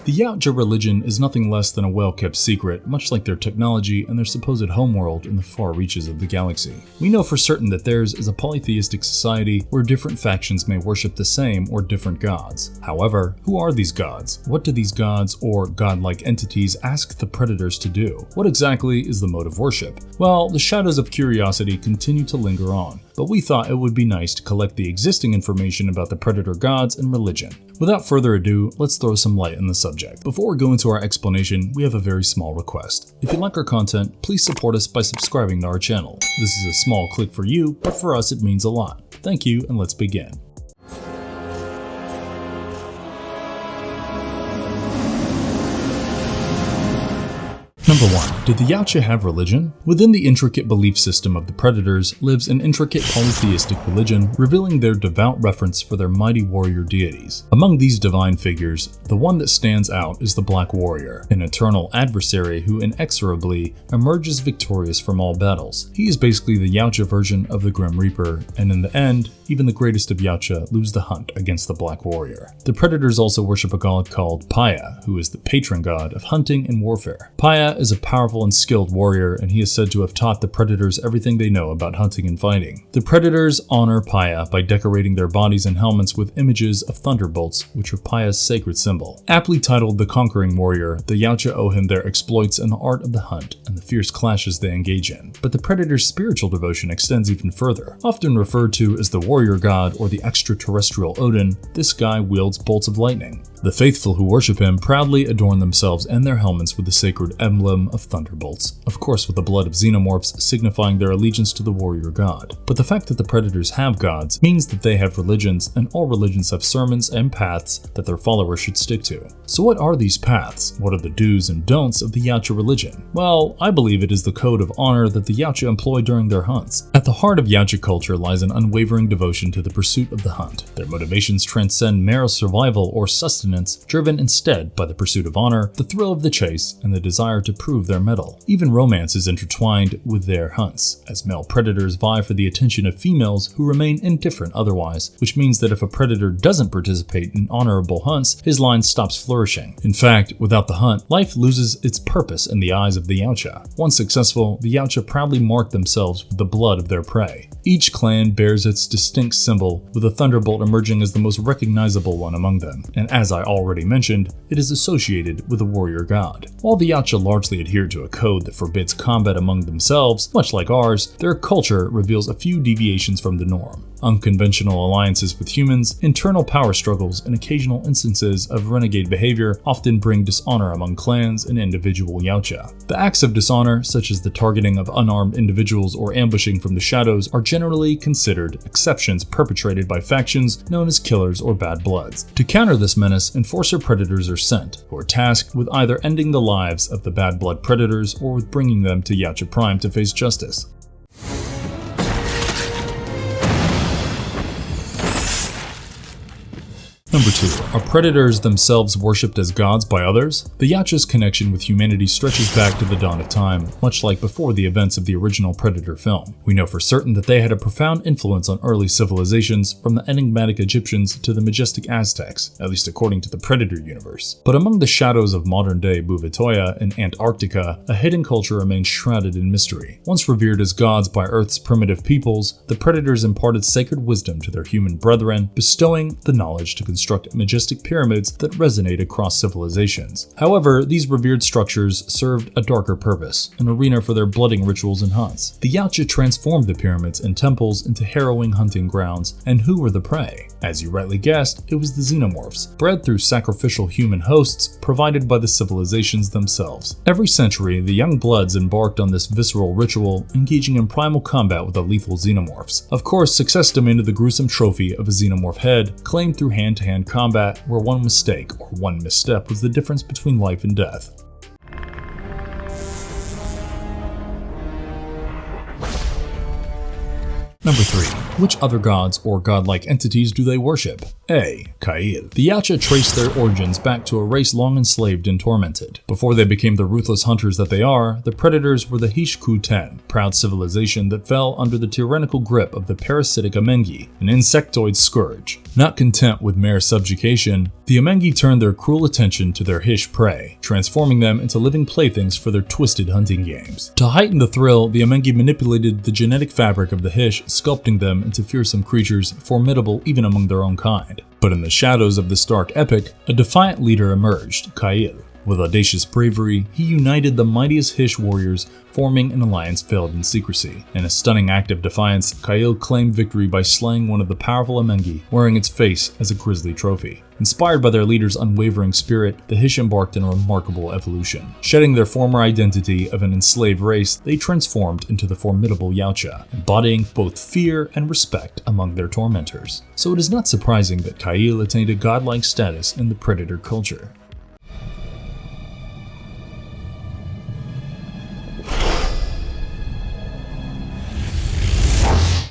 The Yautja religion is nothing less than a well-kept secret, much like their technology and their supposed homeworld in the far reaches of the galaxy. We know for certain that theirs is a polytheistic society where different factions may worship the same or different gods. However, who are these gods? What do these gods or godlike entities ask the predators to do? What exactly is the mode of worship? Well, the shadows of curiosity continue to linger on, but we thought it would be nice to collect the existing information about the predator gods and religion. Without further ado, let's throw some light on the subject. Before we go into our explanation, we have a very small request. If you like our content, please support us by subscribing to our channel. This is a small click for you, but for us it means a lot. Thank you, and let's begin. Number 1. Did the Yautja have religion? Within the intricate belief system of the predators lives an intricate polytheistic religion, revealing their devout reverence for their mighty warrior deities. Among these divine figures, the one that stands out is the Black Warrior, an eternal adversary who inexorably emerges victorious from all battles. He is basically the Yautja version of the Grim Reaper, and in the end, even the greatest of Yautja lose the hunt against the Black Warrior. The predators also worship a god called Paya, who is the patron god of hunting and warfare. Paya is a powerful and skilled warrior, and he is said to have taught the predators everything they know about hunting and fighting. The predators honor Paya by decorating their bodies and helmets with images of thunderbolts, which are Paya's sacred symbol. Aptly titled the Conquering Warrior, the Yautja owe him their exploits and the art of the hunt, and the fierce clashes they engage in. But the predators' spiritual devotion extends even further. Often referred to as the warrior god or the extraterrestrial Odin, this guy wields bolts of lightning. The faithful who worship him proudly adorn themselves and their helmets with the sacred emblem of thunderbolts, of course with the blood of xenomorphs signifying their allegiance to the warrior god. But the fact that the predators have gods means that they have religions, and all religions have sermons and paths that their followers should stick to. So what are these paths? What are the do's and don'ts of the Yautja religion? Well, I believe it is the code of honor that the Yautja employ during their hunts. At the heart of Yautja culture lies an unwavering devotion to the pursuit of the hunt. Their motivations transcend mere survival or sustenance, driven instead by the pursuit of honor, the thrill of the chase, and the desire to prove their mettle. Even romance is intertwined with their hunts, as male predators vie for the attention of females who remain indifferent otherwise, which means that if a predator doesn't participate in honorable hunts, his line stops flourishing. In fact, without the hunt, life loses its purpose in the eyes of the Yautja. Once successful, the Yautja proudly mark themselves with the blood of their prey. Each clan bears its distinct symbol, with a thunderbolt emerging as the most recognizable one among them, and as I already mentioned, it is associated with a warrior god. While the Yautja largely adhere to a code that forbids combat among themselves, much like ours, their culture reveals a few deviations from the norm. Unconventional alliances with humans, internal power struggles, and occasional instances of renegade behavior often bring dishonor among clans and individual Yautja. The acts of dishonor, such as the targeting of unarmed individuals or ambushing from the shadows, are generally considered exceptions perpetrated by factions known as killers or bad bloods. To counter this menace, enforcer predators are sent, who are tasked with either ending the lives of the bad blood predators or with bringing them to Yautja Prime to face justice. Number 2. Are predators themselves worshipped as gods by others? The Yautja's connection with humanity stretches back to the dawn of time, much like before the events of the original Predator film. We know for certain that they had a profound influence on early civilizations, from the enigmatic Egyptians to the majestic Aztecs, at least according to the Predator universe. But among the shadows of modern-day Buvetoya in Antarctica, a hidden culture remains shrouded in mystery. Once revered as gods by Earth's primitive peoples, the predators imparted sacred wisdom to their human brethren, bestowing the knowledge to construct majestic pyramids that resonate across civilizations. However, these revered structures served a darker purpose, an arena for their blooding rituals and hunts. The Yautja transformed the pyramids and temples into harrowing hunting grounds, and who were the prey? As you rightly guessed, it was the xenomorphs, bred through sacrificial human hosts provided by the civilizations themselves. Every century, the young bloods embarked on this visceral ritual, engaging in primal combat with the lethal xenomorphs. Of course, success demanded the gruesome trophy of a xenomorph head, claimed through hand-to-hand combat, where one mistake or one misstep was the difference between life and death. Number 3. Which other gods or godlike entities do they worship? A. Kail. The Yautja trace their origins back to a race long enslaved and tormented. Before they became the ruthless hunters that they are, the predators were the Hishku-Ten, proud civilization that fell under the tyrannical grip of the parasitic Amengi, an insectoid scourge. Not content with mere subjugation, the Amengi turned their cruel attention to their Hish prey, transforming them into living playthings for their twisted hunting games. To heighten the thrill, the Amengi manipulated the genetic fabric of the Hish, sculpting them into fearsome creatures, formidable even among their own kind. But in the shadows of this dark epic, a defiant leader emerged, Kail. With audacious bravery, he united the mightiest Hish warriors, forming an alliance veiled in secrecy. In a stunning act of defiance, Kail claimed victory by slaying one of the powerful Amengi, wearing its face as a grisly trophy. Inspired by their leader's unwavering spirit, the Hish embarked on a remarkable evolution. Shedding their former identity of an enslaved race, they transformed into the formidable Yautja, embodying both fear and respect among their tormentors. So it is not surprising that Kail attained a godlike status in the predator culture.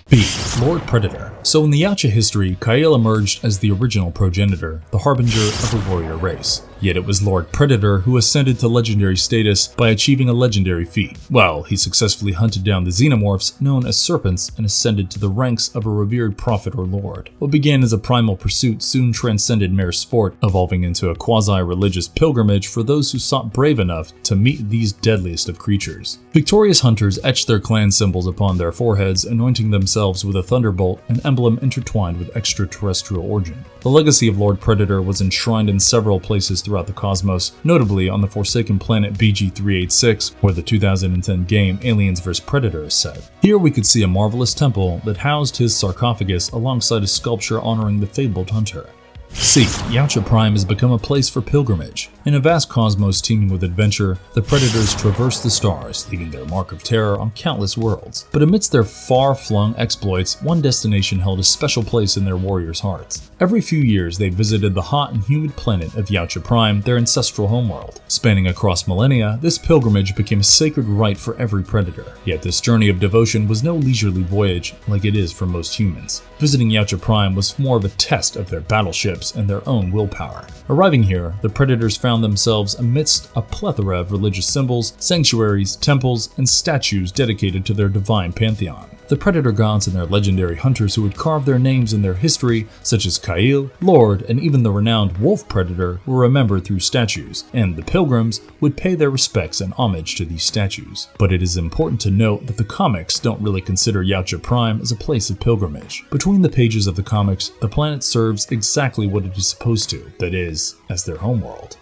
B. Lord Predator. So in the Yautja history, Kail emerged as the original progenitor, the harbinger of a warrior race. Yet it was Lord Predator who ascended to legendary status by achieving a legendary feat. Well, he successfully hunted down the xenomorphs known as serpents and ascended to the ranks of a revered prophet or lord. What began as a primal pursuit soon transcended mere sport, evolving into a quasi-religious pilgrimage for those who sought brave enough to meet these deadliest of creatures. Victorious hunters etched their clan symbols upon their foreheads, anointing themselves with a thunderbolt, an emblem intertwined with extraterrestrial origin. The legacy of Lord Predator was enshrined in several places throughout the cosmos, notably on the forsaken planet BG-386, where the 2010 game Aliens vs. Predator is set. Here we could see a marvelous temple that housed his sarcophagus alongside a sculpture honoring the fabled hunter. C. Yautja Prime has become a place for pilgrimage. In a vast cosmos teeming with adventure, the predators traverse the stars, leaving their mark of terror on countless worlds. But amidst their far-flung exploits, one destination held a special place in their warriors' hearts. Every few years, they visited the hot and humid planet of Yautja Prime, their ancestral homeworld. Spanning across millennia, this pilgrimage became a sacred rite for every predator. Yet this journey of devotion was no leisurely voyage like it is for most humans. Visiting Yautja Prime was more of a test of their battleships and their own willpower. Arriving here, the predators found themselves amidst a plethora of religious symbols, sanctuaries, temples, and statues dedicated to their divine pantheon. The predator gods and their legendary hunters who would carve their names in their history, such as Kail, Lord, and even the renowned wolf predator, were remembered through statues, and the pilgrims would pay their respects and homage to these statues. But it is important to note that the comics don't really consider Yautja Prime as a place of pilgrimage. Between the pages of the comics, the planet serves exactly what it is supposed to, that is, as their homeworld.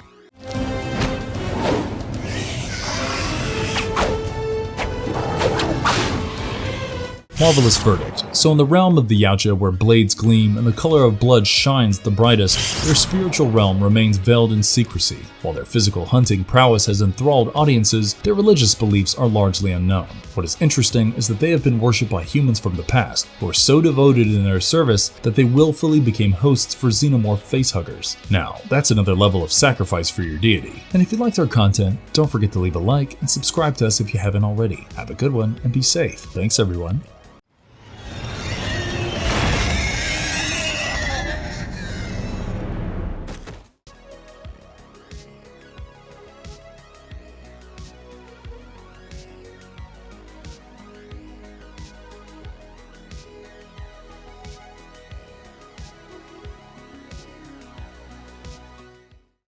Marvelous verdict. So in the realm of the Yautja, where blades gleam and the color of blood shines the brightest, their spiritual realm remains veiled in secrecy. While their physical hunting prowess has enthralled audiences, their religious beliefs are largely unknown. What is interesting is that they have been worshipped by humans from the past, who are so devoted in their service that they willfully became hosts for xenomorph facehuggers. Now, that's another level of sacrifice for your deity. And if you liked our content, don't forget to leave a like and subscribe to us if you haven't already. Have a good one and be safe. Thanks everyone.